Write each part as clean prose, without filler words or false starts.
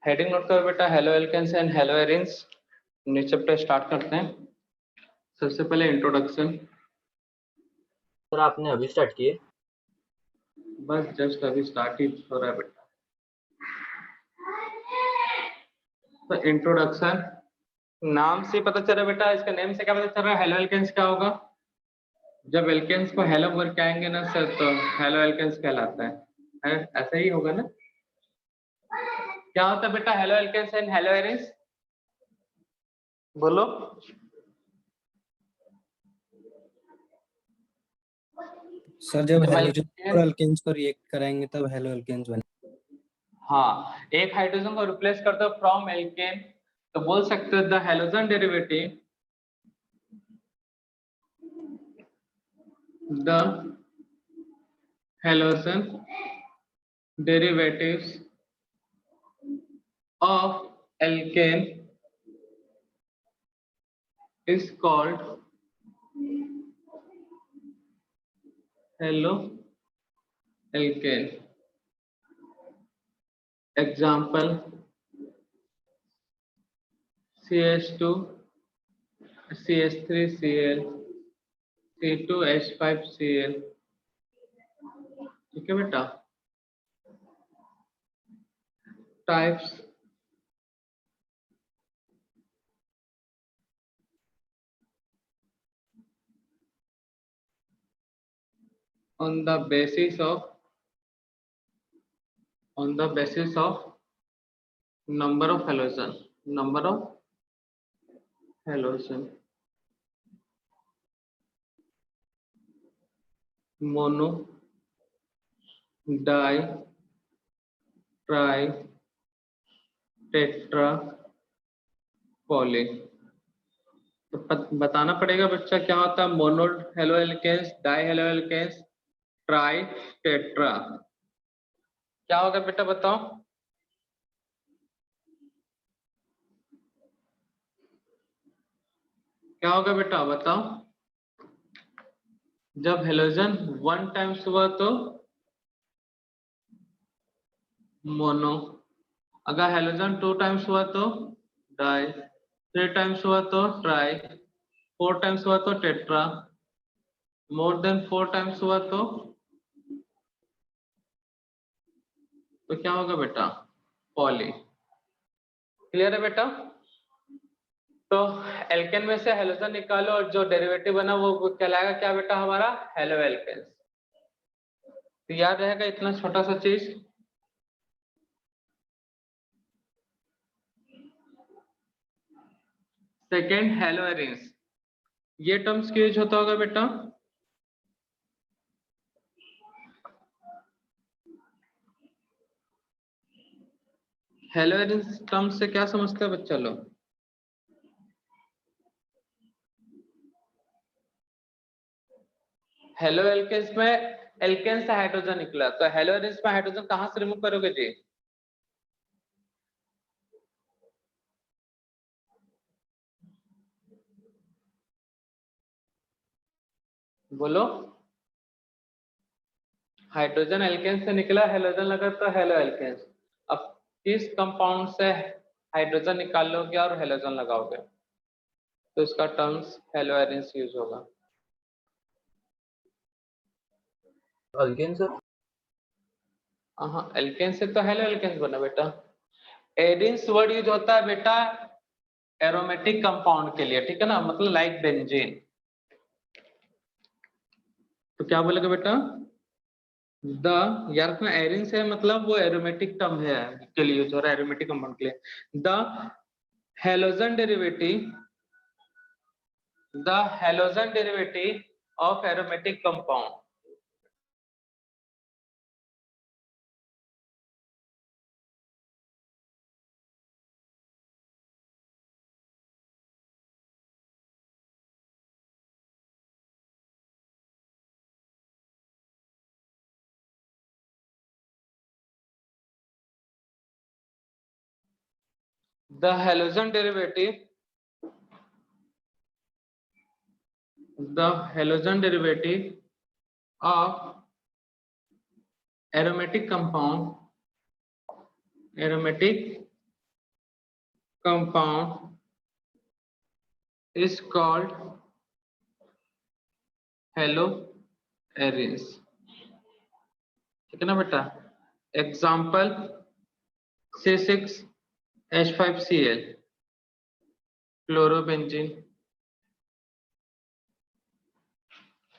Heading note करो बेटा, haloalkanes and haloarenes. New chapter start करते हैं। सबसे पहले इंट्रोडक्शन। सर आपने अभी स्टार्ट किए? बस जस्ट अभी स्टार्ट ही हो रहा है बेटा। तो इंट्रोडक्शन, नाम से पता चल रहा है बेटा, इसका नेम से क्या पता चल रहा है? हेलो एल्केन्स क्या होगा? जब एल्केन्स को हेलो बोल के आएंगे ना सर, तो हेलो एल्केन्स कहलाता है, ऐसा ही होगा ना? क्या होता है बेटा haloalkanes and haloarenes? बोलो। सर जब हाइड्रोजन और अल्केन्स को रिएक्ट कराएंगे तब हेलो एल्केन्स बने। हाँ, एक हाइड्रोजन को रिप्लेस कर दो फ्रॉम एल्केन, तो बोल सकते हो the halogen derivative, the halogen derivatives of alkane is called hello alkane. Example: CH2 CH3Cl C2H5Cl। ठीक है बेटा। Types, on the basis of number of halogen, mono, di, tri, tetra, poly. तो बताना पड़ेगा बच्चा क्या होता है mono haloalkanes, di haloalkanes, tri, tetra. क्या होगा बेटा बताओ? क्या होगा बेटा बताओ? जब हेलोजन 1 टाइम्स हुआ तो मोनो, अगर हेलोजन 2 टाइम्स हुआ तो डाई, 3 टाइम्स हुआ तो ट्राई, 4 टाइम्स हुआ तो टेट्रा, मोर देन 4 टाइम्स हुआ तो क्या होगा बेटा? पॉली। क्लियर है बेटा? तो एल्केन में से हेलोजन निकालो और जो डेरिवेटिव बना वो कहलाएगा क्या बेटा हमारा? Haloalkanes. तो याद रहेगा इतना छोटा सा चीज। सेकेंड हेलो एरिन्स, ये टर्म्स क्यों यूज होता होगा बेटा? हेलो एरिन्स टर्म्स से क्या समझते हो बच्चा लोग? हेलो एल्केन्स में एल्केन से हाइड्रोजन निकला, तो हेलो एरिन्स में हाइड्रोजन कहां से रिमूव करोगे जी? बोलो। हाइड्रोजन एल्केन से निकला, हेलोजन लगा तो हेलो एल्केन्स। अब किस कंपाउंड से हाइड्रोजन निकाल लोगे और हेलोजन लगाओगे तो इसका टर्म्स हेलो एरिन्स यूज होगा। Alkane sir? हाँ, एल्केन से तो हेलो एल्केन्स बना बेटा। एरिन्स वर्ड यूज होता है बेटा एरोमेटिक कंपाउंड के लिए, ठीक है ना, मतलब लाइक बेंजीन। तो क्या बोलेगा बेटा? द, यार अपना एरिन्स है मतलब वो एरोमेटिक टर्म है के लिए यूज हो रहा है, एरोमेटिक कंपाउंड के लिए। The halogen derivative, the halogen derivative of aromatic compound, the halogen derivative, the halogen derivative of aromatic compound, aromatic compound is called haloarenes. ठीक है ना बेटा? एग्जाम्पल C6H5Cl क्लोरोबेंजीन,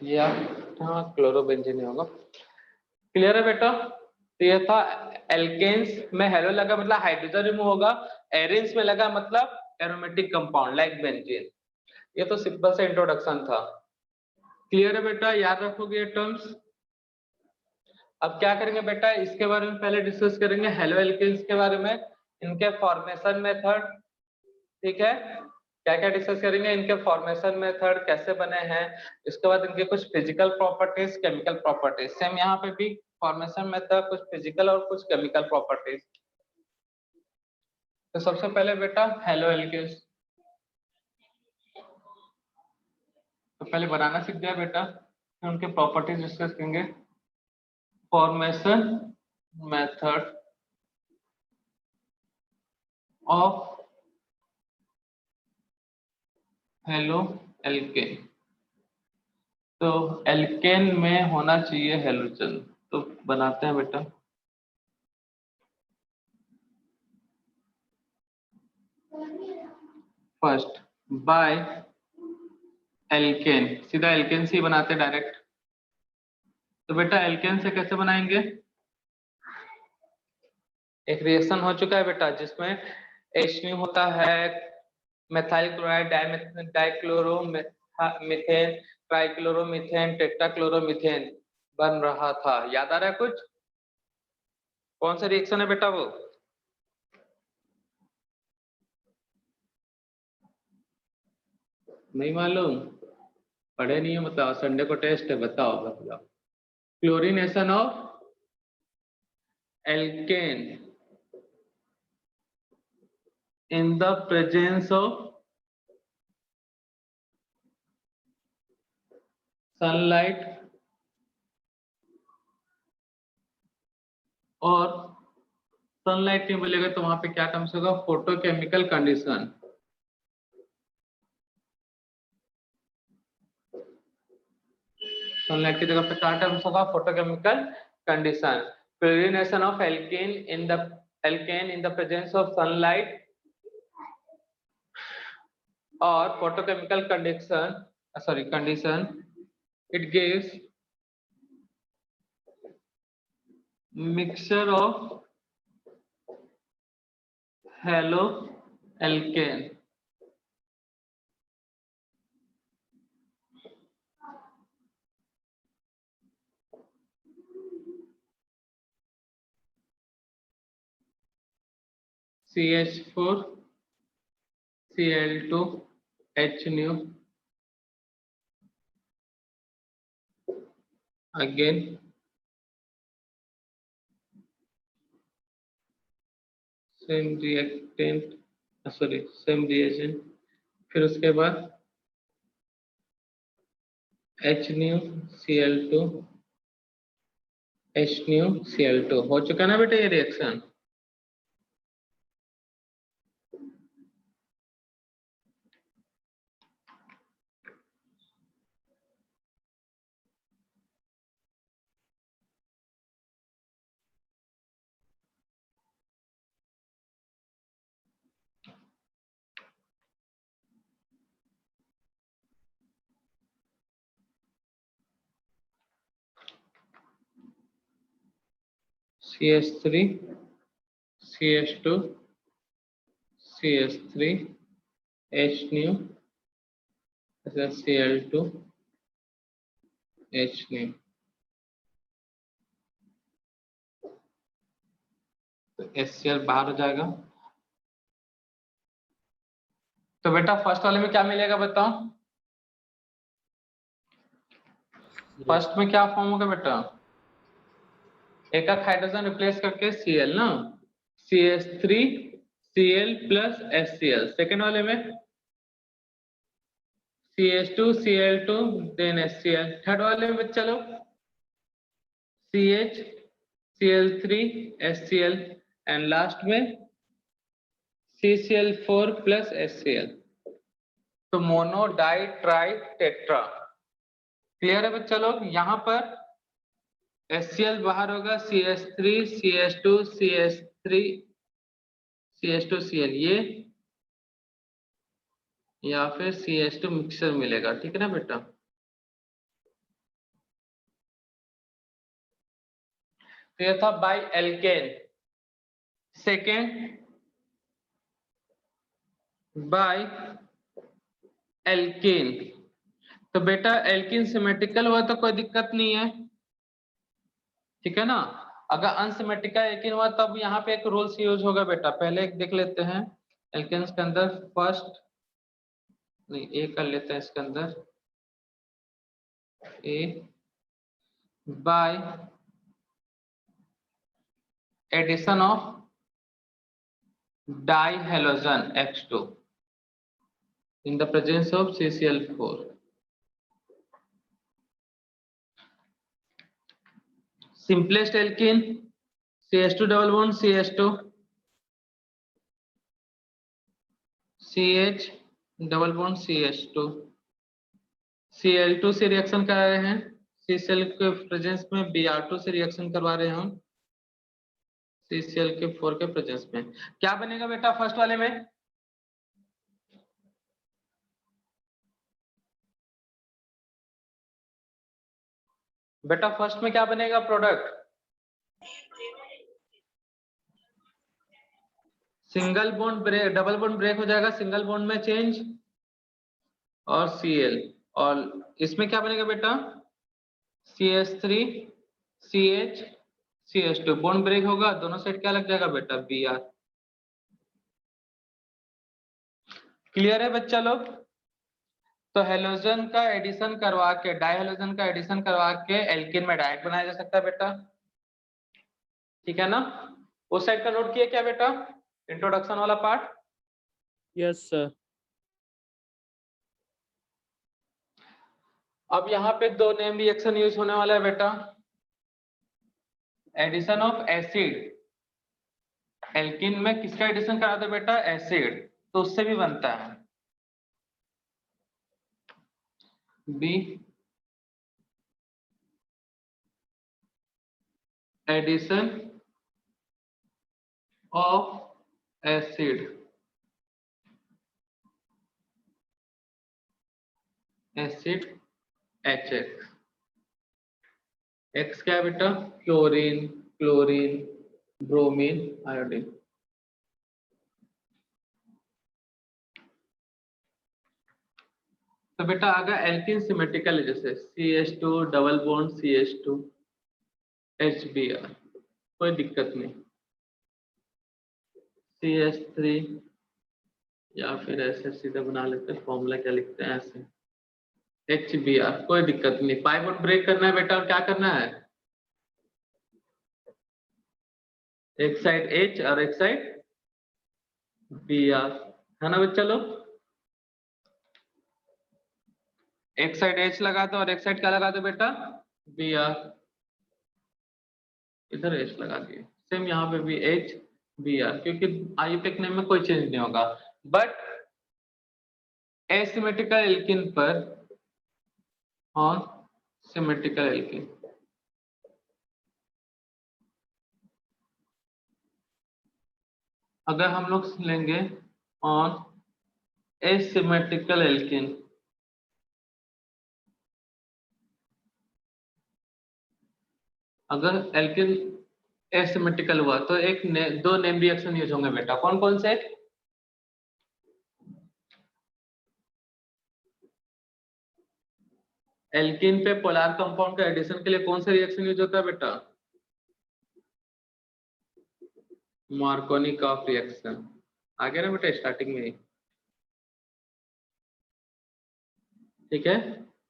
या हाँ क्लोरोबेंजीन होगा। क्लियर है बेटा? तो ये था एल्केन्स में हेलो लगा मतलब हाइड्रोजन रिमूव होगा, एरेन्स में लगा मतलब एरोमेटिक कंपाउंड लाइक बेंजीन। ये तो सिंपल सा इंट्रोडक्शन था। क्लियर है बेटा? याद रखोगे ये टर्म्स। अब क्या करेंगे बेटा, इसके बारे में पहले डिस्कस करेंगे हेलो एल्केन्स के बारे में, इनके फॉर्मेशन मेथड। ठीक है, क्या क्या डिस्कस करेंगे, इनके फॉर्मेशन मेथड कैसे बने हैं, इसके बाद इनके कुछ physical properties, chemical properties. Same यहाँ पे भी फॉर्मेशन मेथड, कुछ फिजिकल और कुछ केमिकल प्रॉपर्टीज। तो सबसे पहले बेटा हेलो एल्केन्स, तो पहले बनाना सीख जाए बेटा, फिर उनके प्रॉपर्टीज डिस्कस करेंगे। Formation method of halo alkane. तो एल्केन में होना चाहिए हेलोजन, तो बनाते हैं बेटा। फर्स्ट बाय एल्केन, सीधा एल्केन से ही बनाते हैं डायरेक्ट। तो बेटा एल्केन से कैसे बनाएंगे, एक रिएक्शन हो चुका है बेटा जिसमें H होता है, मेथाइल क्लोराइड डाइक्लोरो मीथेन, ट्राइक्लोरोमीथेन, टेट्राक्लोरोमीथेन बन रहा था। याद आ रहा है कुछ? कौन सा रिएक्शन है बेटा वो? नहीं मालूम? पढ़े नहीं है मतलब, संडे को टेस्ट है, बताओ बताओ। Chlorination of alkene in the presence of sunlight और सनलाइट नहीं मिलेगा तो वहां पे क्या टर्म्स होगा, फोटोकेमिकल कंडीशन। सनलाइट की जगह पे क्या टर्म्स होगा, photochemical condition. Chlorination of alkane in the presence of sunlight और photochemical condition, it gives mixture of haloalkane CH4 Cl2 H nu, again same reactant, same reagent, फिर उसके बाद H nu Cl2 H nu Cl2 हो चुका ना बेटा ये reaction. CH3 CH2 CH3 H nu Cl2 H nu, तो HCl बाहर हो जाएगा। तो बेटा फर्स्ट वाले में क्या मिलेगा बताओ, फर्स्ट में क्या फॉर्म होगा बेटा, एक हाइड्रोजन रिप्लेस करके Cl ना, CH3 Cl plus HCl। Second वाले में CH2 Cl2 then HCl। Third वाले में चलो CH Cl3 HCl and last में CCl4 प्लस HCl, तो mono die tri tetra. Clear है बच्चा लोग? यहाँ पर HCl बाहर होगा, CH3 CH2 CH3 CH2Cl ये, या फिर CH2 मिक्सर मिलेगा। ठीक है ना बेटा? तो ये था bi alkane. Second bi alkane, तो बेटा एल्किन सिमेट्रिकल हुआ तो कोई दिक्कत नहीं है, ठीक है ना। अगर अनसिमेट्रिकल एल्किन हुआ तब यहाँ पे एक रूल्स यूज होगा बेटा। पहले एक देख लेते हैं एल्केन्स के अंदर। फर्स्ट नहीं, ए कर लेते हैं इसके अंदर, a by addition of dihalogen H2 in the presence of CCl4. Simplest alkene CH2 double bond CH2 CH double bond CH2 Cl2 से रिएक्शन करा रहे हैं, CCl के प्रेजेंस में Br2 से रिएक्शन करवा रहे हैं हम CCl4 के प्रेजेंस में। क्या बनेगा बेटा फर्स्ट वाले में? बेटा फर्स्ट में क्या बनेगा product? Single bond break, double bond break हो जाएगा, सिंगल बॉन्ड में चेंज और Cl, और इसमें क्या बनेगा बेटा? CH3 CH CH2 bond break होगा, दोनों साइड क्या लग जाएगा बेटा? Br। क्लियर है बच्चा लोग? तो हेलोजन का एडिशन करवा के, डाई हेलोजन का एडिशन करवा के एल्किन में डायरेक्ट बनाया जा सकता है बेटा, ठीक है ना। उस साइड का नोट किया क्या बेटा, इंट्रोडक्शन वाला पार्ट? Yes sir. अब यहाँ पे दो नेम रिएक्शन यूज होने वाला है बेटा। एडिशन ऑफ एसिड, एल्किन में किसका एडिशन कराते हैं बेटा? एसिड, तो उससे भी बनता है be addition of acid, acid HX, X क्या है बेटा? Chlorine, chlorine, bromine, iodine. तो बेटा अगर एल्किन सिमेट्रिकल है, जैसे CH2 double bond CH2 HBr, कोई दिक्कत नहीं, CH3 या फिर ऐसे सीधा बना लेते हैं, फॉर्मूला क्या लिखते हैं ऐसे, HBr, कोई दिक्कत नहीं। पाई बॉन्ड ब्रेक करना है बेटा, और क्या करना है? एक साइड H और एक साइड Br, है ना बच्चा लोग? एक साइड H लगा दो और एक साइड क्या लगा दो बेटा? Br, इधर H लगा दिए। सेम यहाँ पे भी H Br, क्योंकि आयुटेक नेम में कोई चेंज नहीं होगा। बट एसिमेट्रिकल एल्किन पर और सिमेट्रिकल एल्किन, अगर हम लोग लेंगे ऑन एसिमेट्रिकल एल्किन, अगर एल्किन एसिमेट्रिकल हुआ तो दो नेम रिएक्शन यूज होंगे बेटा। कौन कौन से? एल्किन पे पोलर कंपाउंड के एडिशन के लिए कौन सा रिएक्शन यूज होता है बेटा? Markovnikov reaction. आगे ना बेटा स्टार्टिंग में ही, ठीक है।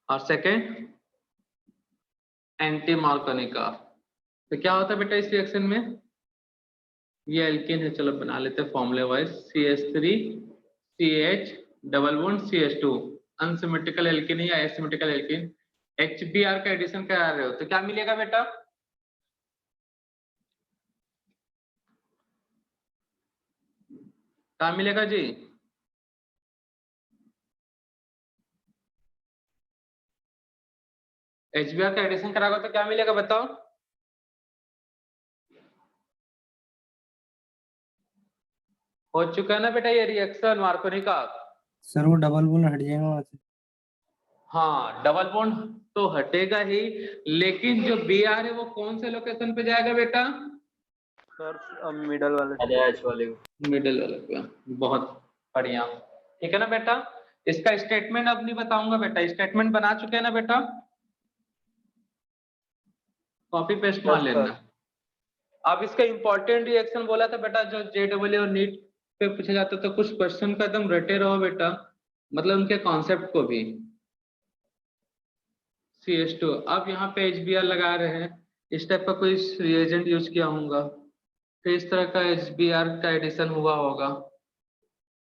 और सेकेंड एंटी मार्कोनिकॉफ। तो क्या होता है बेटा इस रिएक्शन में? ये एल्किन है, चलो बना लेते हैं फॉर्मूले wise, CH3 CH double bond CH2, unsymmetrical alkene या एसिमेट्रिकल एल्किन, HBr का एडिशन करा रहे हो तो क्या मिलेगा बेटा? कहाँ मिलेगा जी? HBr का एडिशन कराओगे तो क्या मिलेगा बताओ? हो चुका है ना बेटा ये रिएक्शन मार्कोनी का। सर वो डबल बॉन्ड हट जाएगा वहां से। हाँ डबल बॉन्ड तो हटेगा ही, लेकिन जो Br है वो कौन से लोकेशन पे जाएगा बेटा? सर मिडल वाले अरे एच वाले को। मिडिल वाले पे। बहुत बढ़िया, ठीक है ना बेटा। इसका स्टेटमेंट अब नहीं बताऊंगा बेटा, स्टेटमेंट बना चुके हैं ना बेटा, कॉपी पेस्ट मार Yes, लेना। sir. अब इसका इंपॉर्टेंट रिएक्शन बोला था बेटा, जो JEE और नीट पे पूछा जाता तो कुछ क्वेश्चन का एकदम रटे रहो बेटा, मतलब उनके कॉन्सेप्ट को भी। CH2 अब यहाँ पे HBr लगा रहे हैं, इस टाइप का कोई रिएजेंट यूज किया होगा, फिर इस तरह का HBr का एडिशन हुआ होगा।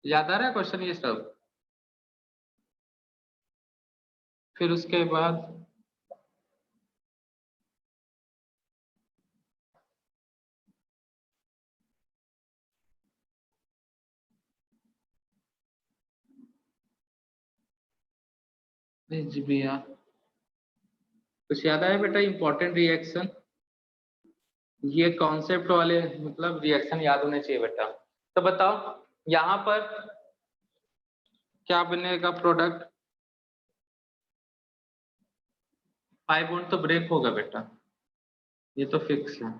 याद आ रहा है क्वेश्चन ये सब? फिर उसके बाद HBr कुछ याद आया बेटा? इंपॉर्टेंट रिएक्शन, ये कॉन्सेप्ट वाले मतलब रिएक्शन याद होने चाहिए बेटा। तो बताओ यहाँ पर क्या बनेगा प्रोडक्ट? पाई बॉन्ड तो ब्रेक होगा बेटा, ये तो फिक्स है।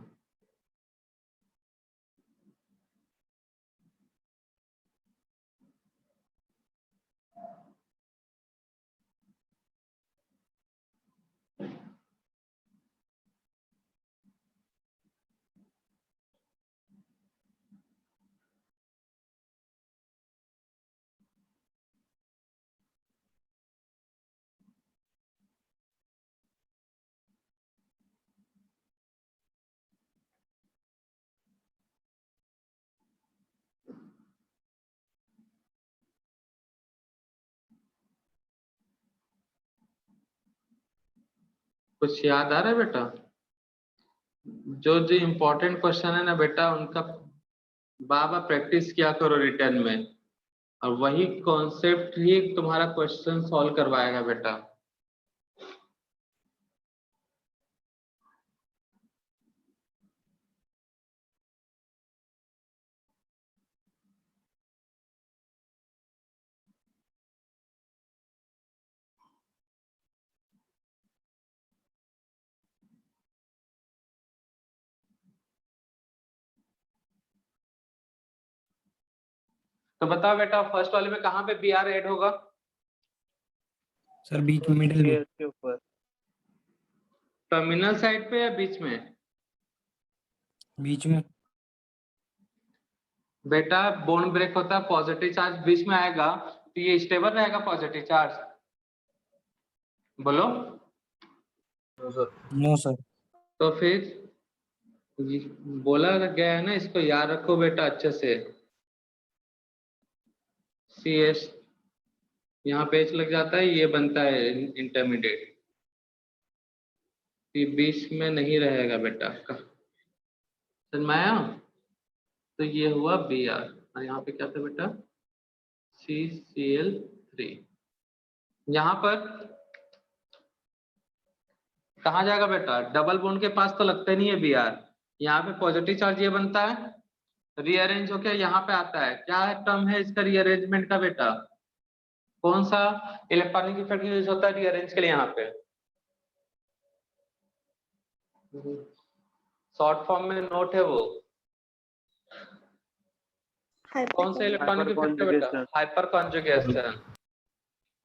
कुछ याद आ रहा है बेटा? जो जो इम्पोर्टेंट क्वेश्चन है ना बेटा, उनका बाबा प्रैक्टिस किया करो रिटर्न में, और वही कॉन्सेप्ट ही तुम्हारा क्वेश्चन सॉल्व करवाएगा बेटा। तो बताओ बेटा फर्स्ट वाले में कहाँ पे Br ऐड होगा? सर बीच में मिडिल में। के ऊपर टर्मिनल साइड पे या बीच में? बीच में। बेटा बॉन्ड ब्रेक होता है, पॉजिटिव चार्ज बीच में आएगा तो ये स्टेबल रहेगा पॉजिटिव चार्ज? बोलो। No sir. No sir. तो फिर बोला गया है ना, इसको याद रखो बेटा अच्छे से। CS यहाँ पेच लग जाता है, ये बनता है इंटरमीडिएट, ये बीच में नहीं रहेगा बेटा। समझ में आया? तो ये हुआ Br और यहाँ पे क्या था बेटा? CCl3। यहाँ पर कहाँ जाएगा बेटा? डबल बॉन्ड के पास तो लगता नहीं है Br, यहाँ पे पॉजिटिव चार्ज ये बनता है, रीअरेंज होकर यहाँ पे आता है। क्या टर्म है इसका रीअरेंजमेंट का बेटा? कौन सा इलेक्ट्रॉनिक इफेक्ट यूज होता है रीअरेंज के लिए? यहाँ पे शॉर्ट फॉर्म में नोट है वो, कौन सा इलेक्ट्रॉनिक इफेक्ट है बेटा? Hyper conjugation.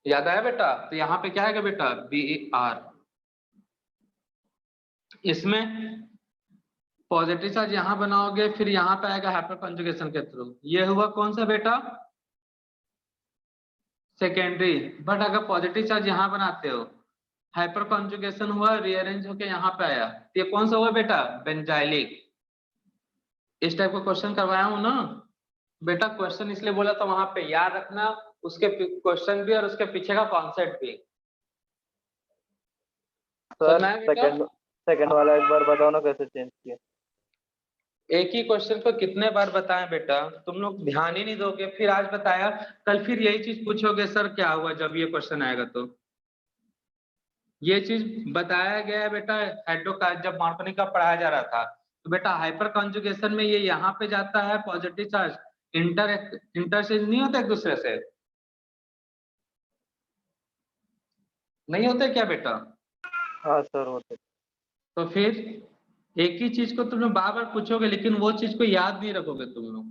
याद आया बेटा? तो यहाँ पे क्या आएगा बेटा? Br। इसमें पॉजिटिव चार्ज यहाँ बनाओगे, फिर यहाँ पे आएगा हाइपर कॉन्जुगेशन के थ्रू। ये हुआ कौन सा बेटा? सेकेंडरी। बट अगर पॉजिटिव चार्ज यहाँ बनाते हो, हाइपर कॉन्जुगेशन हुआ, रीअरेंज होके यहाँ पे आया, तो ये कौन सा हुआ बेटा? बेंजाइलिक। इस टाइप का क्वेश्चन करवाया हूं ना बेटा। क्वेश्चन इसलिए बोला था वहां पे याद रखना, उसके क्वेश्चन भी और उसके पीछे का कॉन्सेप्ट भी। सर समझ में आया बेटा? सेकंड वाला एक बार बताओ ना कैसे चेंज किया। एक ही क्वेश्चन को कितने बार बताएं बेटा, तुम लोग ध्यान ही नहीं दोगे, फिर आज बताया कल फिर यही चीज पूछोगे सर क्या हुआ जब ये क्वेश्चन आएगा तो। ये चीज बताया गया है बेटा हाइड्रोकार्बन जब मार्कोनी का पढ़ाया जा रहा था, तो बेटा हाइपर कॉन्जुगेशन में ये यहाँ पे जाता है पॉजिटिव चार्ज, इंटरचेंज नहीं होता एक दूसरे से, नहीं होते क्या बेटा? हाँ सर होते। तो फिर एक ही चीज को तुम लोग बार बार पूछोगे लेकिन वो चीज को याद नहीं रखोगे तुम लोग।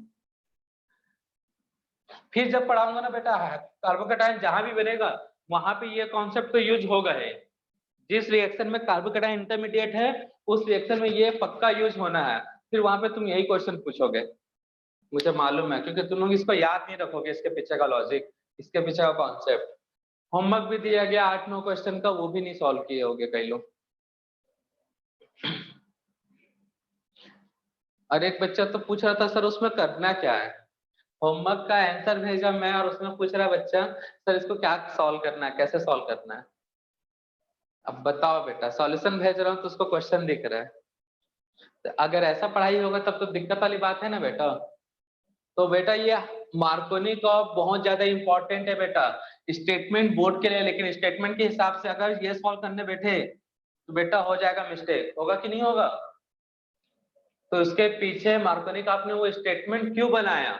फिर जब पढ़ाऊंगा ना बेटा कार्बोकेटाइन जहां भी बनेगा वहां पे ये कॉन्सेप्ट तो यूज होगा है। जिस रिएक्शन में कार्बोकेटाइन इंटरमीडिएट है उस रिएक्शन में ये पक्का यूज होना है, फिर वहां पे तुम यही क्वेश्चन पूछोगे, मुझे मालूम है, क्योंकि तुम लोग इसको याद नहीं रखोगे, इसके पीछे का लॉजिक, इसके पीछे का कॉन्सेप्ट। होमवर्क भी दिया गया 8-9 क्वेश्चन का, वो भी नहीं सॉल्व किए होगे कई लोग। और एक बच्चा तो पूछ रहा था सर उसमें करना क्या है, होमवर्क का आंसर भेजा मैं और उसमें पूछ रहा बच्चा सर इसको क्या सॉल्व करना है, कैसे सॉल्व करना है। अब बताओ बेटा, सॉल्यूशन भेज रहा हूँ तो उसको क्वेश्चन दिख रहा है, तो अगर ऐसा पढ़ाई होगा तब तो दिक्कत वाली बात है ना बेटा। तो बेटा ये मार्कोनी का बहुत ज्यादा इंपॉर्टेंट है बेटा स्टेटमेंट बोर्ड के लिए, लेकिन स्टेटमेंट के हिसाब से अगर ये सॉल्व करने बैठे तो बेटा हो जाएगा मिस्टेक, होगा कि नहीं होगा? तो इसके पीछे मार्कोनी का आपने वो स्टेटमेंट क्यों बनाया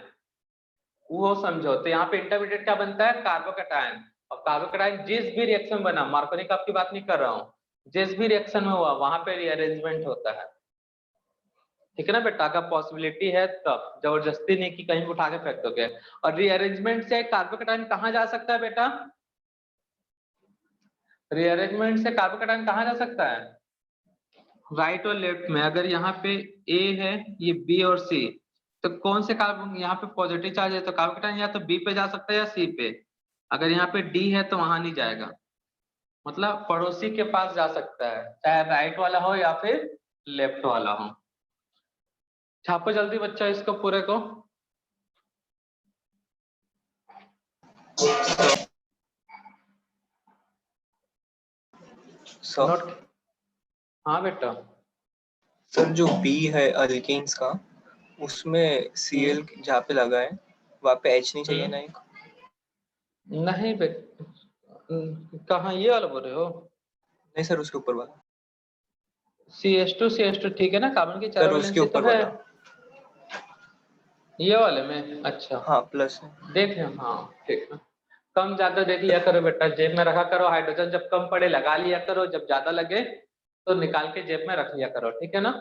वो समझो। तो यहाँ पे इंटरमीडिएट क्या बनता है कार्बोकेटाइन, और कार्बोकेटाइन जिस भी रिएक्शन बना, मार्कोनी का आपकी बात नहीं कर रहा हूँ, जिस भी रिएक्शन में हुआ वहां पे रीअरेंजमेंट होता है, ठीक है ना बेटा? का पॉसिबिलिटी है तब, जबरदस्ती नहीं कि कहीं उठा के फेंक दोगे। और रीअरेंजमेंट से कार्बोकेटाइन कहाँ जा सकता है बेटा? रीअरेंजमेंट से कार्बोकेटाइन कहाँ जा सकता है? राइट और लेफ्ट में। अगर यहाँ पे ए है, ये बी और सी, तो कौन से कार्बन यहाँ पे पॉजिटिव चार्ज है तो कार्बोकेटाइन या तो बी पे जा सकता है या सी पे। अगर यहाँ पे डी है तो वहां नहीं जाएगा, मतलब पड़ोसी के पास जा सकता है, चाहे राइट वाला हो या फिर लेफ्ट वाला हो। छापो जल्दी बच्चा इसको पूरे को। नोट। हाँ बेटा। सर जो बी है अल्केन्स का, उसमें Cl जहाँ पे लगा है वहाँ पे H नहीं चाहिए ना एक? नहीं बेटा, कहाँ ये वाला बोल रहे हो? नहीं सर, उसके ऊपर वाला। CH2 ठीक है ना, कार्बन की चार सर उसके वैलेंसी तो ऊपर है वाला। ये वाले में। अच्छा हाँ प्लस है। देख लो, हाँ ठीक है। कम ज्यादा देख लिया करो बेटा, जेब में रखा करो, हाइड्रोजन जब कम पड़े लगा लिया करो, जब ज्यादा लगे तो निकाल के जेब में रख लिया करो, ठीक है ना?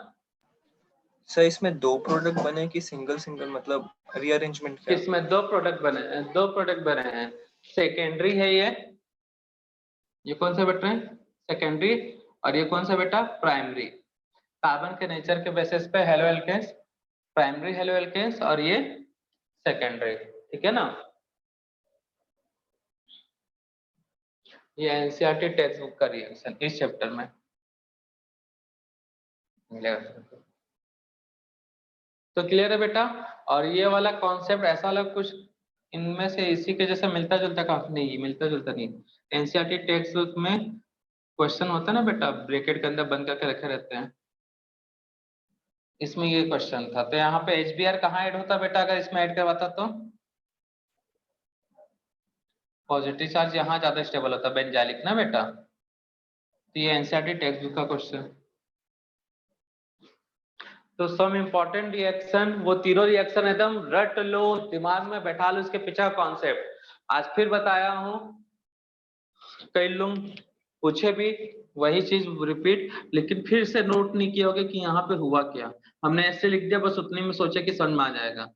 सर इसमें 2 प्रोडक्ट बने कि सिंगल सिंगल, मतलब रीअरेंजमेंट क्या? किसमें 2 प्रोडक्ट बने? 2 प्रोडक्ट बने हैं, सेकेंडरी है ये कौन सा बेटा है? सेकेंडरी। और ये कौन सा बेटा? प्राइमरी। कार्बन के नेचर के बेसिस पे haloalkanes, primary haloalkanes और ये सेकेंडरी, ठीक है ना? ये एनसीईआरटी टेक्स्ट बुक का रिएक्शन इस चैप्टर में मिलेगा। तो क्लियर है बेटा? और ये वाला कॉन्सेप्ट ऐसा वाला कुछ इनमें से इसी के जैसा मिलता जुलता काफी नहीं, मिलता जुलता नहीं। एनसीईआरटी टेक्स्ट बुक में क्वेश्चन होता है ना बेटा, ब्रैकेट के अंदर बंद करके रखे रहते हैं, इसमें ये क्वेश्चन था। तो यहाँ पे HBr कहाँ ऐड होता बेटा अगर इसमें ऐड करवाता तो? पॉजिटिव चार्ज यहाँ ज्यादा स्टेबल होता है, बेंजालिक ना बेटा। तो ये एनसीईआरटी टेक्स्ट बुक का क्वेश्चन। तो सम इम्पोर्टेंट रिएक्शन, वो तीनों रिएक्शन एकदम रट लो, दिमाग में बैठा लो इसके पीछे कॉन्सेप्ट। आज फिर बताया हूँ, कई लोग पूछे भी वही चीज रिपीट, लेकिन फिर से नोट नहीं किया होगा कि यहाँ पे हुआ क्या। हमने ऐसे लिख दिया बस, उतने में सोचा कि समझ में आ जाएगा,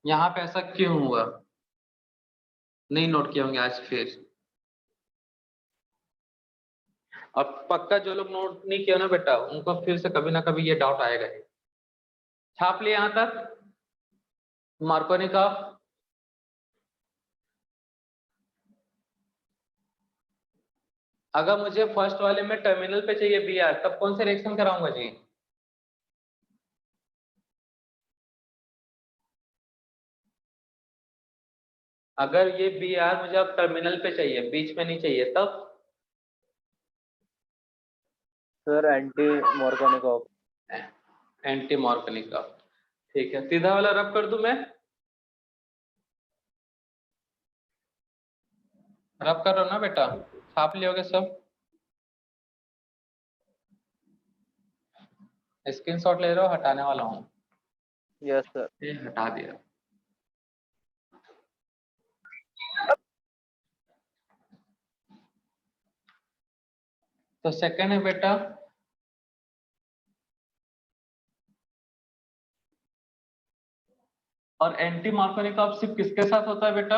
यहाँ पे ऐसा क्यों हुआ नहीं नोट किए होंगे आज फिर। और पक्का जो लोग नोट नहीं किया ना बेटा उनको फिर से कभी ना कभी ये डाउट आएगा ही। छाप लिया यहाँ तक मार्कोनी का? अगर मुझे फर्स्ट वाले में टर्मिनल पे चाहिए Br, तब कौन से रिएक्शन कराऊंगा जी? अगर ये Br मुझे अब टर्मिनल पे चाहिए, बीच में नहीं चाहिए, तब सर एंटी मॉर्गोनिकॉफ। एंटी मॉर्गनी का। ठीक है, सीधा वाला रब कर दूं मैं, रब कर रहा हूं ना बेटा, छाप लियोगे सब, स्क्रीनशॉट ले रहे हो, हटाने वाला हूँ, यस सर। ये हटा दिया। तो सेकंड है बेटा और एंटी मॉर्गनी का सिर्फ किसके साथ होता है बेटा?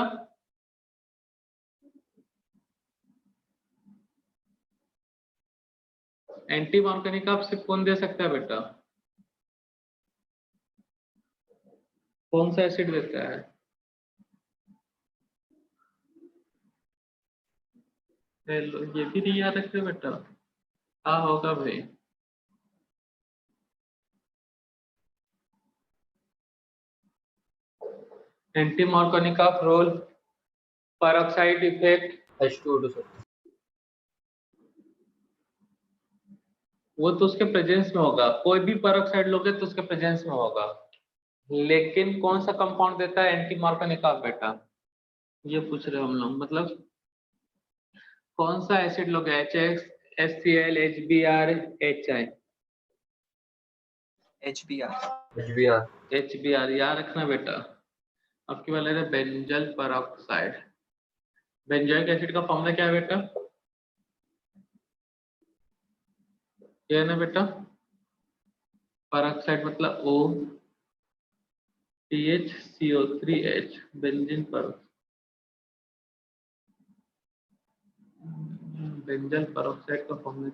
एंटी मॉर्गनी का सिर्फ कौन दे सकता है बेटा? कौन सा एसिड देता है? ये भी नहीं याद रखते बेटा, क्या होगा भाई? एंटी मॉर्गनी का role, peroxide effect, H2O2 sir. वो तो उसके प्रेजेंस में होगा, कोई भी पेरोक्साइड लोगे तो उसके प्रेजेंस में होगा, लेकिन कौन सा कंपाउंड देता है एंटी मॉर्गनी का बेटा? ये पूछ रहे हो हम लोग, मतलब कौन सा एसिड लोगे? HX, HCl, HBr, HI, HBr। HBr। HBr याद रखना बेटा। अब की बात ले रहे बेंजल पेरोक्साइड, बेंजोइक एसिड का फॉर्मूला क्या है बेटा? ये है ना बेटा, पेरोक्साइड मतलब O THCO3H, benzene peroxide, benzyl peroxide का फॉर्मूला,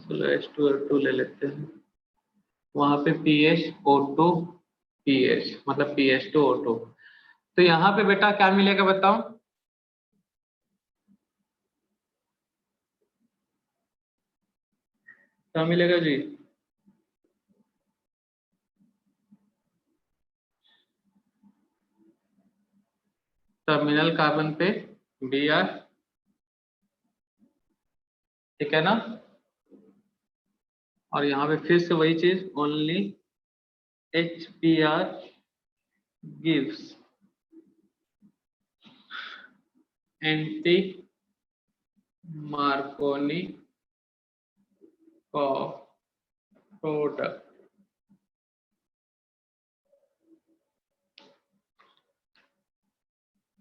चलो H2O2 ले लेते हैं, वहां पे PHO2 PH मतलब PH2O2, तो यहाँ पे बेटा क्या मिलेगा बताओ? क्या मिलेगा जी? टर्मिनल कार्बन पे Br, ठीक है ना, और यहाँ पे फिर से वही चीज, only HBr gives anti Markovnikov product.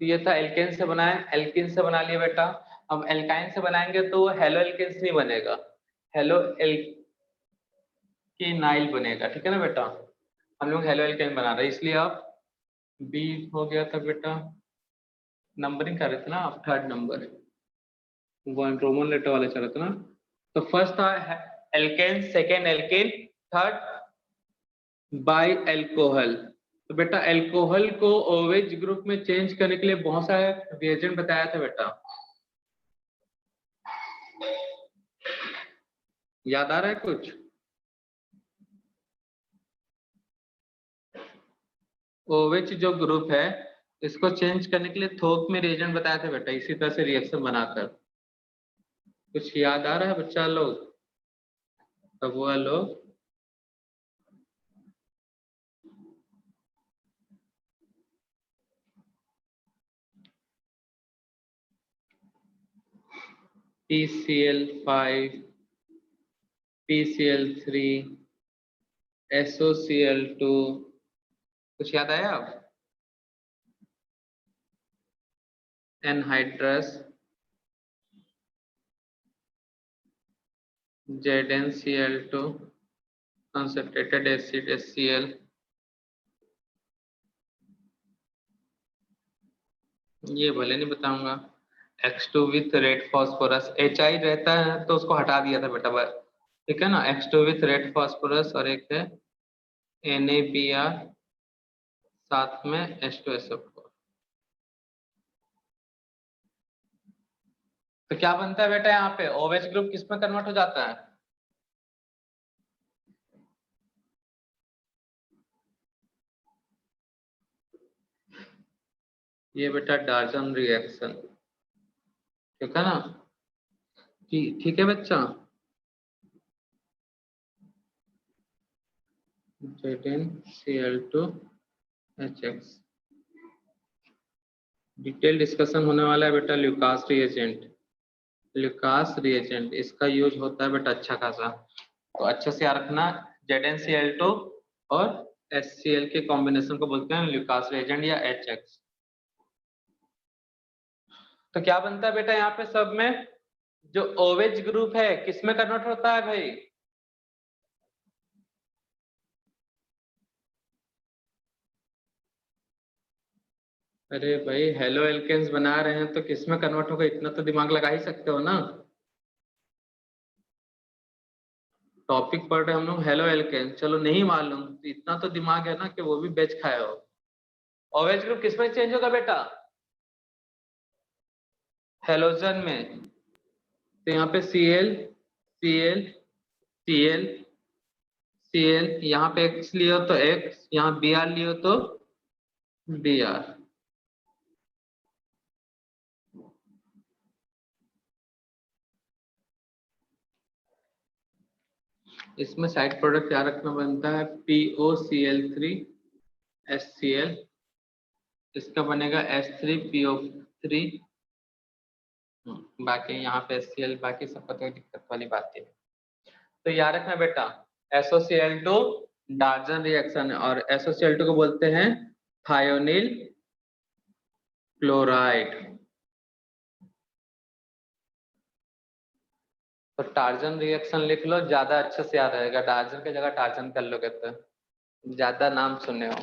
ये था एल्केन से बनाए, एल्किन से बना लिया बेटा। अब एल्काइन से बनाएंगे तो हेलो एल्केन्स नहीं बनेगा, हेलो एल्केनाइल बनेगा, ठीक है ना बेटा। हम लोग हेलो एल्केन बना रहे हैं, इसलिए आप बी हो गया था बेटा, नंबरिंग कर रहे थे ना आप, third number one roman letter वाले चल रहे थे ना। तो फर्स्ट था alkane, second alkane, third by alcohol. तो बेटा एल्कोहल को ओवेज ग्रुप में चेंज करने के लिए बहुत सारे रिएजेंट बताया था बेटा, याद आ रहा है कुछ? ओवेच जो ग्रुप है इसको चेंज करने के लिए थोक में रिएजेंट बताया था बेटा, इसी तरह से रिएक्शन बनाकर। कुछ याद आ रहा है बच्चा लोग? तब वो लोग PCl5, PCl3, SOCl2, कुछ याद आया? Anhydrous, ZnCl2, concentrated acid HCl, ये भले नहीं बताऊंगा। X2 with red phosphorus, HI रहता है तो उसको हटा दिया था बेटा बस, ठीक है ना। X2 विथ रेड फॉस्फोरस और एक है NaBr साथ में H2SO4। तो क्या बनता है बेटा यहाँ पे? OH ग्रुप किस में कन्वर्ट हो जाता है? ये बेटा डार्जन रिएक्शन, ठीक है ना, ठीक है बच्चा। ZnCl2HX। डिटेल डिस्कशन होने वाला है बेटा ल्यूकास रिएजेंट। ल्यूकास रिएजेंट इसका यूज होता है बेटा अच्छा खासा, तो अच्छे से याद रखना। ZnCl2 और HCl के कॉम्बिनेशन को बोलते हैं ल्यूकास रिएजेंट या HX। तो क्या बनता है बेटा यहाँ पे सब में, जो OH ग्रुप है किसमें कन्वर्ट होता है भाई? अरे भाई हेलो एल्केन्स बना रहे हैं तो किसमें कन्वर्ट होगा, इतना तो दिमाग लगा ही सकते हो ना। टॉपिक पढ़ रहे हम लोग हेलो एल्केन्स, चलो नहीं मालूम तो इतना तो दिमाग है ना कि वो भी बेच खाए हो। OH ग्रुप किसमें चेंज होगा बेटा? हेलोजन में। तो यहाँ पे Cl Cl Cl Cl, यहाँ पे X लियो तो X, यहाँ Br लियो तो Br। इसमें साइड प्रोडक्ट क्या रखना बनता है? POCl3HCl, इसका बनेगा H3PO3। बाकी यहाँ पे HCl, बाकी सबका तो दिक्कत वाली बात है। तो याद रखना बेटा SOCl2 डार्जन रिएक्शन है, और SOCl2 को बोलते हैं थायोनिल क्लोराइड। तो टार्जन रिएक्शन लिख लो, ज्यादा अच्छे से याद रहेगा। डार्जन की जगह टार्जन कर लोगे तो ज्यादा नाम सुने हो।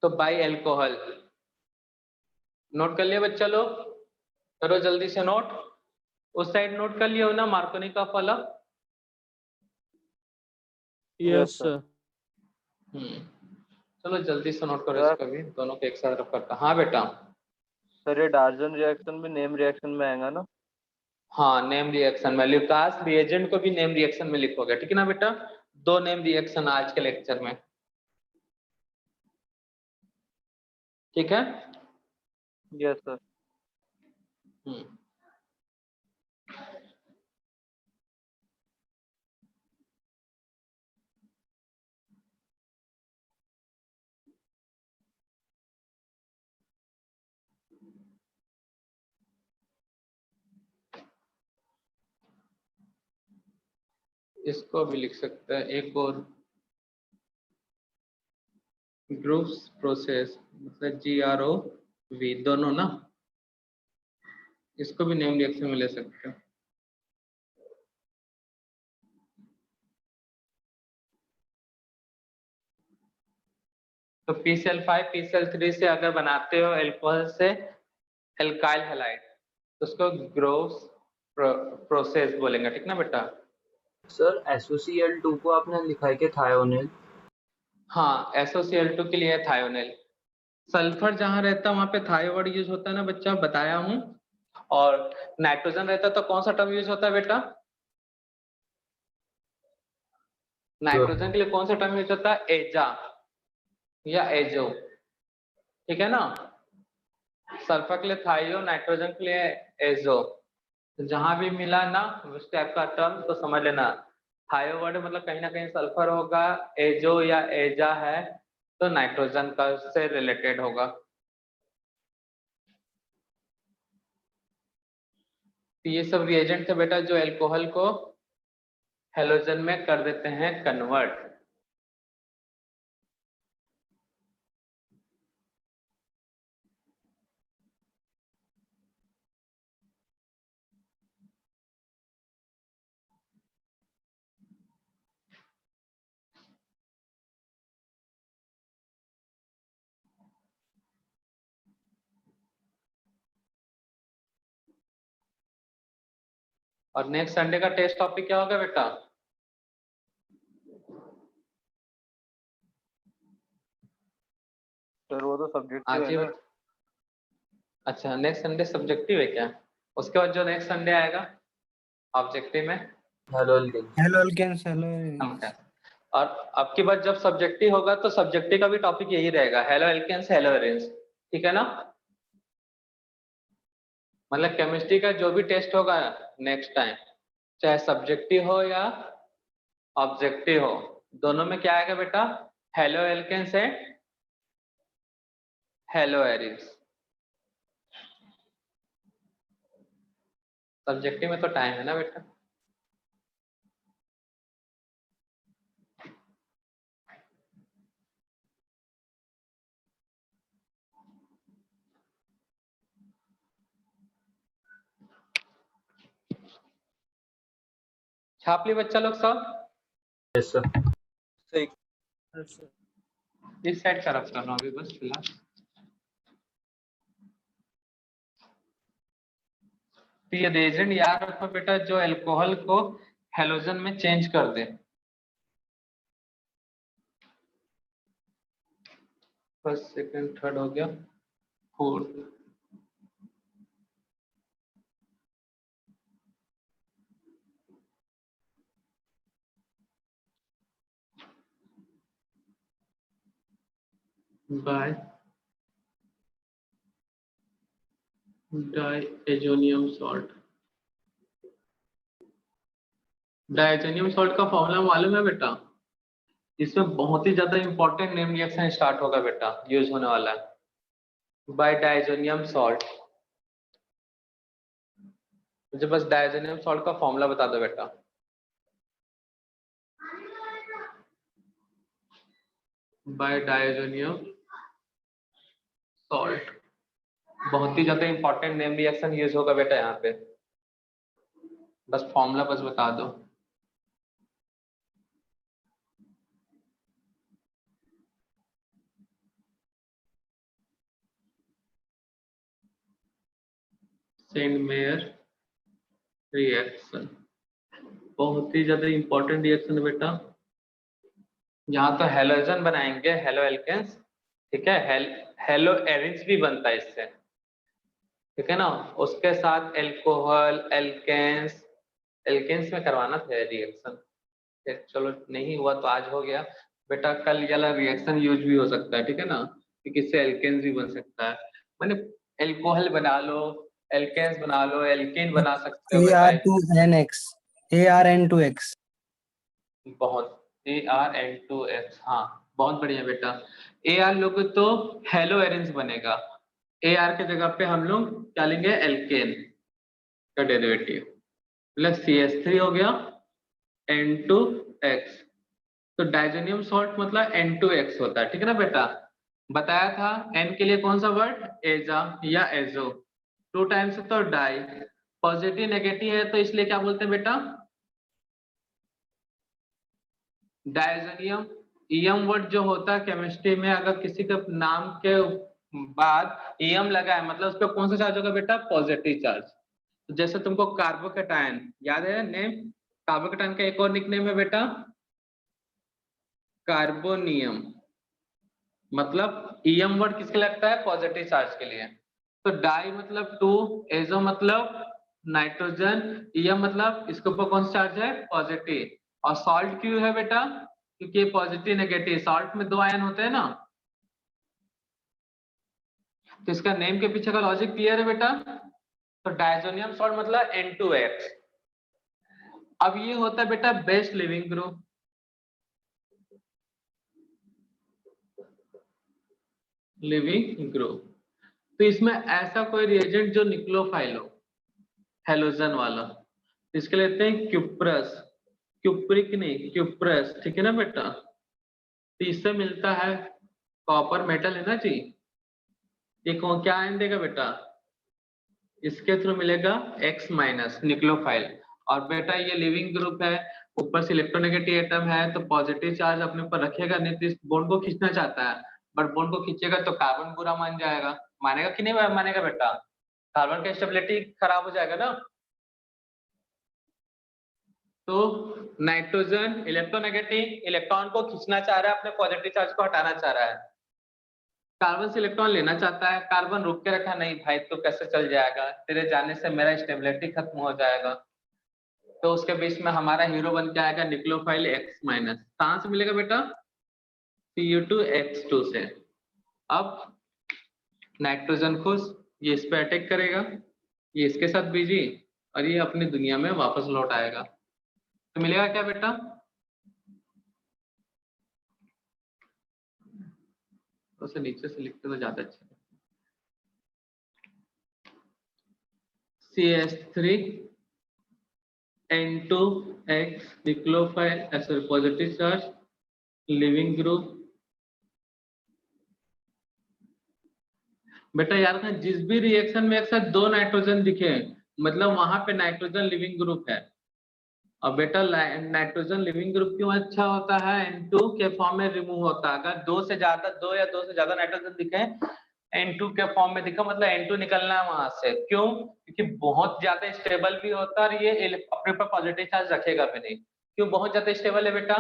तो बाई एल्कोहल नोट कर लिया बच्चा लोग, करो जल्दी से नोट। उस साइड नोट कर लिया हो ना मार्कोनी का फॉलो? Yes, sir. चलो जल्दी से नोट करो सर। इसको भी, दोनों को एक साथ रख करता। हाँ बेटा। सर ये डार्जन रिएक्शन भी नेम रिएक्शन में आएगा ना? हाँ नेम रिएक्शन में, ल्यूकास रिएजेंट को भी नेम रिएक्शन में लिखोगे, ठीक है ना बेटा? 2 नेम रिएक्शन आज के लेक्चर में, ठीक है? Yes sir. इसको भी लिख सकते हैं एक और, ग्रुप्स प्रोसेस मतलब GROV दोनों ना, इसको भी नेम रिएक्शन में ले सकते हो। तो PCl5 PCl3 से अगर बनाते हो एल्कोहल से एल्काइल हैलाइड, तो उसको ग्रोव्स प्रोसेस बोलेंगे, ठीक ना बेटा? सर SOCl2 को आपने लिखा है कि थायोनिल। हाँ SOCl2 के लिए है थायोनिल। सल्फर जहां रहता है वहां पे थायो वर्ड यूज होता है ना बच्चा, बताया हूं। और नाइट्रोजन रहता है तो कौन सा टर्म यूज होता है बेटा? नाइट्रोजन के लिए कौन सा टर्म यूज होता है? एजा या एजो, ठीक है ना? सल्फर के लिए थायो, नाइट्रोजन के लिए एजो। तो जहां भी मिला ना उस टाइप का टर्म तो समझ लेना थायो वर्ड मतलब कहीं ना कहीं सल्फर होगा, एजो या एजा है तो नाइट्रोजन का से रिलेटेड होगा। तो ये सब रिएजेंट थे बेटा जो एल्कोहल को हेलोजन में कर देते हैं कन्वर्ट। और नेक्स्ट संडे का टेस्ट टॉपिक क्या होगा बेटा? सर वो तो सब्जेक्टिव आज है ही ना? अच्छा नेक्स्ट संडे सब्जेक्टिव है क्या? उसके बाद जो नेक्स्ट संडे आएगा ऑब्जेक्टिव में haloalkane. Haloalkanes, halo Okay. और अब की बार जब सब्जेक्टिव होगा तो सब्जेक्टिव का भी टॉपिक यही रहेगा, हेलो एल्केन्स हेलो एरेन्स, ठीक है ना? मतलब केमिस्ट्री का जो भी टेस्ट होगा नेक्स्ट टाइम, चाहे सब्जेक्टिव हो या ऑब्जेक्टिव हो, दोनों में क्या आएगा बेटा? Haloalkanes and haloarenes. Subjective में तो टाइम है ना बेटा। छाप ली बच्चा लोग सब? Yes sir. सही। Yes, sir. इस साइड का रख करना अभी बस फिलहाल। तो ये रिएजेंट याद रखो बेटा जो अल्कोहल को हेलोजन में चेंज कर दे। फर्स्ट सेकंड थर्ड हो गया, fourth. By diazonium salt. Diazonium salt का फॉर्मूला मालूम है बेटा? इसमें बहुत ही ज्यादा इंपॉर्टेंट नेम रिएक्शन स्टार्ट होगा बेटा, यूज होने वाला है बाय डाइएजोनियम सॉल्ट। मुझे बस डाइएजोनियम सॉल्ट का फॉर्मूला बता दो बेटा। बाय डाइएजोनियम सॉल्ट बहुत ही ज्यादा इंपॉर्टेंट नेम रिएक्शन यूज होगा बेटा यहाँ पे, बस फॉर्मूला बस बता दो। सेंट मेयर रिएक्शन बहुत ही ज्यादा इंपॉर्टेंट रिएक्शन है बेटा। यहाँ तो हेलोजन बनाएंगे, हेलो एल्केन्स, ठीक है, हेलो एरिन्स भी बनता है इससे, ठीक है ना। उसके साथ एल्कोहल, एल्केन्स, एल्केन्स में करवाना था रिएक्शन, चलो नहीं हुआ तो आज हो गया बेटा, कल ये वाला रिएक्शन यूज भी हो सकता है, ठीक है ना, क्योंकि इससे एल्केन्स भी बन सकता है। मैंने एल्कोहल बना लो, एल्केन्स बना लो, एल्केन बना सकते हो बेटा। AR2NX, ARN2X। बहुत ARN2X, हाँ बहुत बढ़िया बेटा। AR लोगे तो हेलो एरिन्स बनेगा, AR के जगह पे हम लोग क्या लेंगे? एल्केन का डेरिवेटिव, मतलब CH3 हो गया N2X। तो डाइजेनियम सॉल्ट मतलब N2X होता है, ठीक है ना बेटा। बताया था N के लिए कौन सा वर्ड? एजा या एजो, 2 टाइम्स तो डाई, पॉजिटिव नेगेटिव है तो इसलिए क्या बोलते हैं बेटा? डाइजेनियम। ईएम वर्ड जो होता है केमिस्ट्री में, अगर किसी के नाम के बाद ईएम लगा है मतलब उस पर कौन सा चार्ज होगा बेटा? Positive charge. तो जैसे तुमको कार्बोकेटायन याद है नेम? कार्बोकेटायन का एक और निकनेम है बेटा कार्बोनियम। मतलब ईएम वर्ड किसके लगता है? पॉजिटिव चार्ज के लिए। तो डाई मतलब 2, एजो मतलब नाइट्रोजन, ईएम मतलब इसके ऊपर कौन सा चार्ज है? पॉजिटिव। और सॉल्ट क्यों है बेटा? क्योंकि पॉजिटिव नेगेटिव, सॉल्ट में 2 आयन होते हैं ना। तो इसका नेम के पीछे का लॉजिक क्लियर है बेटा। तो डाइजेनियम सॉल्ट मतलब N2X। अब ये होता है बेटा best leaving group. Leaving group तो इसमें ऐसा कोई रिएजेंट जो निक्लोफाइल हो, हेलोजन वाला, इसके लेते हैं क्यूप्रस, क्यूप्रिक नहीं क्यूप्रस, ठीक है ना बेटा। तो इससे मिलता है कॉपर मेटल है ना जी, ये कौन क्या आयन देगा बेटा? इसके थ्रू मिलेगा X- निक्लोफाइल। और बेटा ये लिविंग ग्रुप है, ऊपर से इलेक्ट्रोनेगेटिव एटम है तो पॉजिटिव चार्ज अपने ऊपर रखेगा नहीं, तो इस बॉन्ड को खींचना चाहता है, बट बॉन्ड को खींचेगा तो कार्बन बुरा मान जाएगा। मानेगा कि नहीं मानेगा बेटा? कार्बन का स्टेबिलिटी खराब हो जाएगा ना। तो नाइट्रोजन इलेक्ट्रोनेगेटिव, इलेक्ट्रॉन को खींचना चाह रहा है, अपने पॉजिटिव चार्ज को हटाना चाह रहा है। कार्बन से इलेक्ट्रॉन लेना चाहता है, कार्बन रुक के रखा, नहीं भाई तो कैसे चल जाएगा, तेरे जाने से मेरा स्टेबिलिटी खत्म हो जाएगा। तो उसके बीच में हमारा हीरो बन के आएगा निक्लोफाइल X-। कहां से मिलेगा बेटा? Cu2X2 से। अब नाइट्रोजन खुश, ये इस पे अटैक करेगा, ये इसके साथ बिजी और ये अपनी दुनिया में वापस लौट आएगा। तो मिलेगा क्या बेटा? तो उसे नीचे से लिखते तो ज्यादा अच्छा। CH3 N2X nucleophile as a positive charge living group। बेटा याद रखना जिस भी रिएक्शन में एक साथ 2 नाइट्रोजन दिखे मतलब वहां पे नाइट्रोजन लिविंग ग्रुप है। और बेटा नाइट्रोजन लिविंग ग्रुप क्यों अच्छा होता है? N2 के फॉर्म में रिमूव होता है। अगर 2 या 2 से ज्यादा नाइट्रोजन दिखे N2 के फॉर्म में दिखा मतलब N2 निकलना है वहां से। क्यों? क्योंकि बहुत ज्यादा स्टेबल भी होता है और ये अपने पर पॉजिटिव चार्ज रखेगा भी नहीं। क्यों बहुत ज्यादा स्टेबल है बेटा?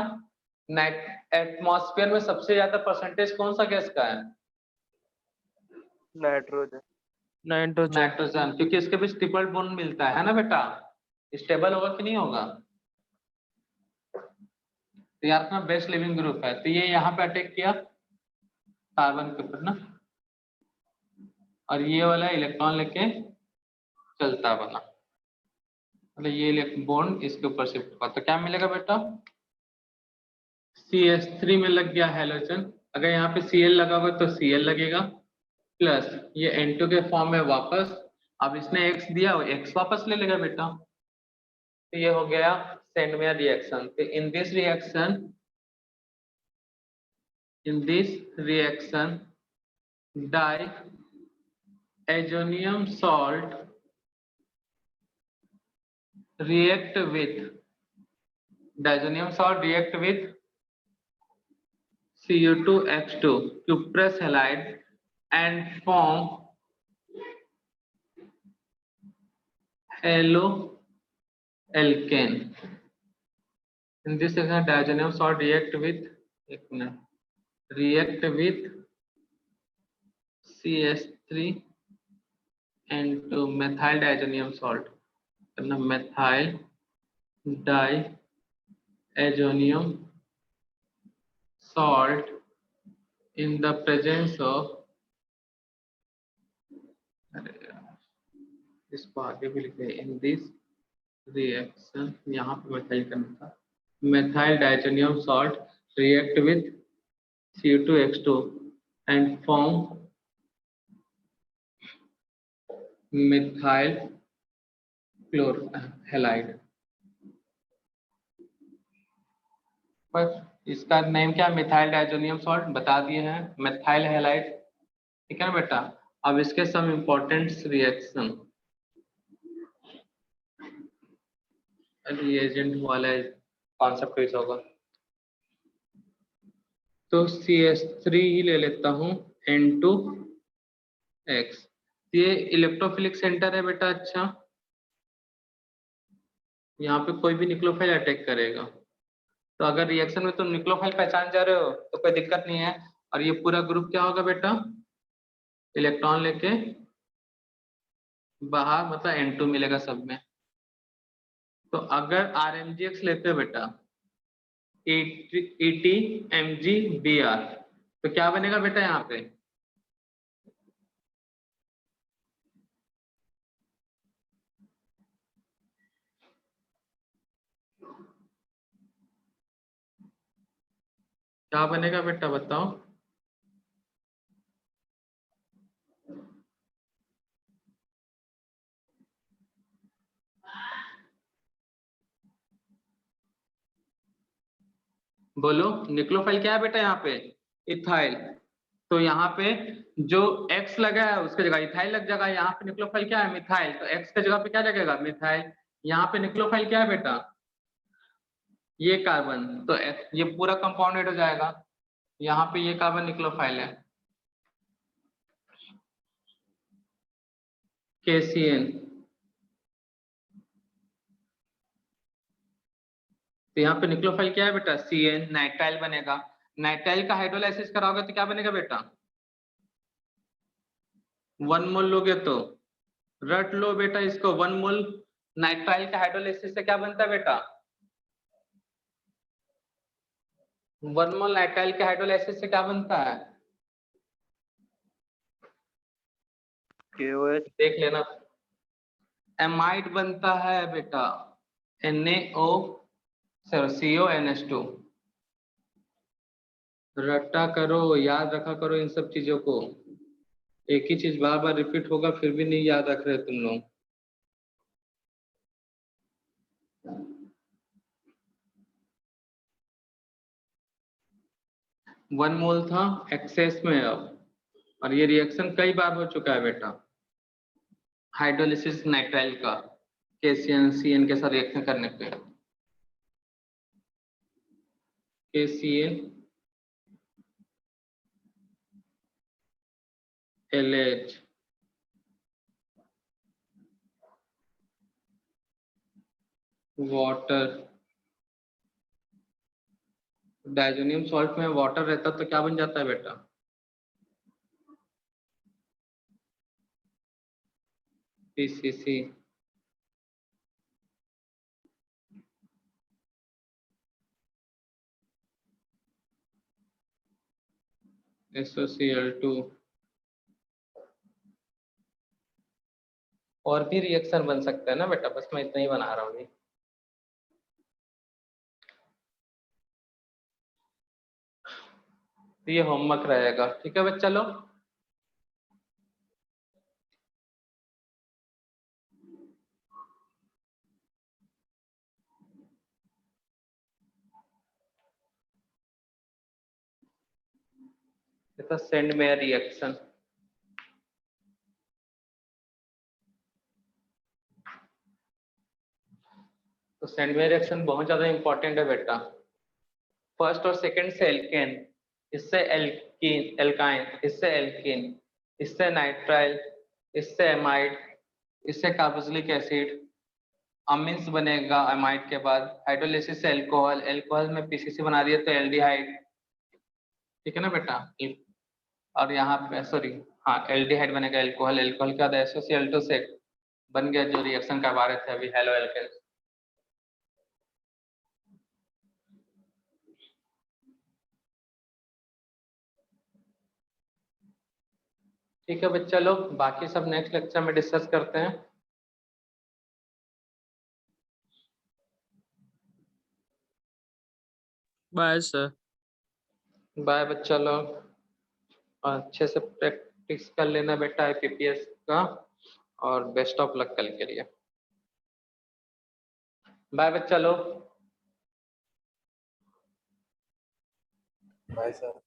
एटमॉस्फेयर में सबसे ज्यादा परसेंटेज कौन सा गैस का है? नाइट्रोजन। नाइट्रोजन, क्योंकि इसके बीच ट्रिपल बॉन्ड मिलता है ना बेटा। स्टेबल होगा कि नहीं होगा? तो यार अपना बेस्ट लिविंग ग्रुप है। तो ये यहाँ पे अटैक किया कार्बन के ऊपर ना, और ये वाला इलेक्ट्रॉन लेके चलता बना मतलब ये बॉन्ड इसके ऊपर शिफ्ट हुआ। तो क्या मिलेगा बेटा? CH3 में लग गया हैलोजन। अगर यहाँ पे Cl लगा हुआ तो Cl लगेगा प्लस ये N2 के फॉर्म में वापस। अब इसने X दिया X वापस ले लेगा बेटा। तो ये हो गया सेंडमेयर रिएक्शन। तो in this reaction diazonium salt react with Cu2X2 cuprous halide and form haloalkane. In this section, diazonium salt react with CH3 and methyl diazonium salt. Methyl diazonium salt in the presence of इसको आगे भी लिखे in this reaction। यहाँ पे methyl करना था। methyl diazonium salt react with Cu2X2 and form methyl chlorhalide। बस इसका नेम क्या? मिथाइल डाइजोनियम सॉल्ट बता दिए हैं, मिथाइल हैलाइड। ठीक है ना बेटा? अब इसके सम इम्पोर्टेंट रिएक्शन रिएजेंट वाला कॉन्सेप्ट क्विज होगा। तो CH3 ही ले लेता हूँ N2X। ये इलेक्ट्रोफिलिक सेंटर है बेटा। अच्छा यहाँ पे कोई भी न्यूक्लियोफाइल अटैक करेगा। तो अगर रिएक्शन में तुम न्यूक्लियोफाइल पहचान जा रहे हो तो कोई दिक्कत नहीं है। और ये पूरा ग्रुप क्या होगा बेटा? इलेक्ट्रॉन लेके बाहर मतलब N2 मिलेगा सब में। तो अगर RMGX लेते हो बेटा ETMGBr तो क्या बनेगा बेटा यहाँ पे? क्या बनेगा बेटा बताओ? बोलो न्यूक्लियोफाइल क्या है बेटा यहाँ पे? इथाइल। तो यहाँ पे जो X लगा है उसके जगह इथाइल लग जाएगा। यहाँ पे न्यूक्लियोफाइल क्या है? मिथाइल। तो X के जगह पे क्या लगेगा? मिथाइल। यहाँ पे न्यूक्लियोफाइल क्या है बेटा? ये कार्बन। तो ये पूरा कंपाउंड हो जाएगा। यहाँ पे ये कार्बन न्यूक्लियोफाइल है KCN। तो यहाँ पे न्यूक्लियोफाइल क्या है बेटा? CN। नाइट्राइल बनेगा। नाइट्राइल का हाइड्रोलाइसिस कराओगे तो क्या बनेगा बेटा? 1 मोल लोगे तो रट लो बेटा इसको। 1 मोल नाइट्राइल का हाइड्रोलाइसिस से क्या बनता है बेटा? 1 मोल नाइट्राइल के हाइड्रोलाइसिस से क्या बनता है? KOH। देख लेना। एमाइड बनता है बेटा CONH2। रट्टा करो, याद रखा करो इन सब चीजों को। एक ही चीज बार बार रिपीट होगा फिर भी नहीं याद रख रहे तुम लोग। वन मोल था एक्सेस में अब, और ये रिएक्शन कई बार हो चुका है बेटा। हाइड्रोलिसिस नाइट्राइल का KCN के साथ रिएक्शन करने पे KCN LH water, diazonium salt में वाटर रहता तो क्या बन जाता है बेटा? PCC SOCl2। और भी रिएक्शन बन सकता है ना बेटा, बस मैं इतना ही बना रहा हूँ अभी। तो ये होमवर्क रहेगा, ठीक है बच्चा लोग। सेंड में रिएक्शन, तो सेंड में रिएक्शन बहुत ज्यादा इंपॉर्टेंट है बेटा। फर्स्ट और सेकंड से एल्केन, इससे एल्कीन एल्काइन, इससे एल्कीन, इससे नाइट्राइल, इससे एमाइड, इससे कार्बोक्सिलिक एसिड, अमीन्स बनेगा एमाइड के बाद। हाइड्रोलिसिस से एल्कोहल, एल्कोहल में PCC बना दिया तो एल्डिहाइड, ठीक है ना बेटा। और यहाँ पे सॉरी हाँ एल्डिहाइड बनेगा एल्कोहल, एल्कोहल के बाद SOCl2 से बन गया जो रिएक्शन करवा रहे थे अभी, हेलो एल्केन। ठीक है बच्चा लोग, बाकी सब नेक्स्ट लेक्चर में डिस्कस करते हैं। Bye sir. बाय बच्चा लोग, अच्छे से प्रैक्टिस कर लेना बेटा IPPS का, और बेस्ट ऑफ लक कल के लिए। बाय बच्चा लोग। Bye sir.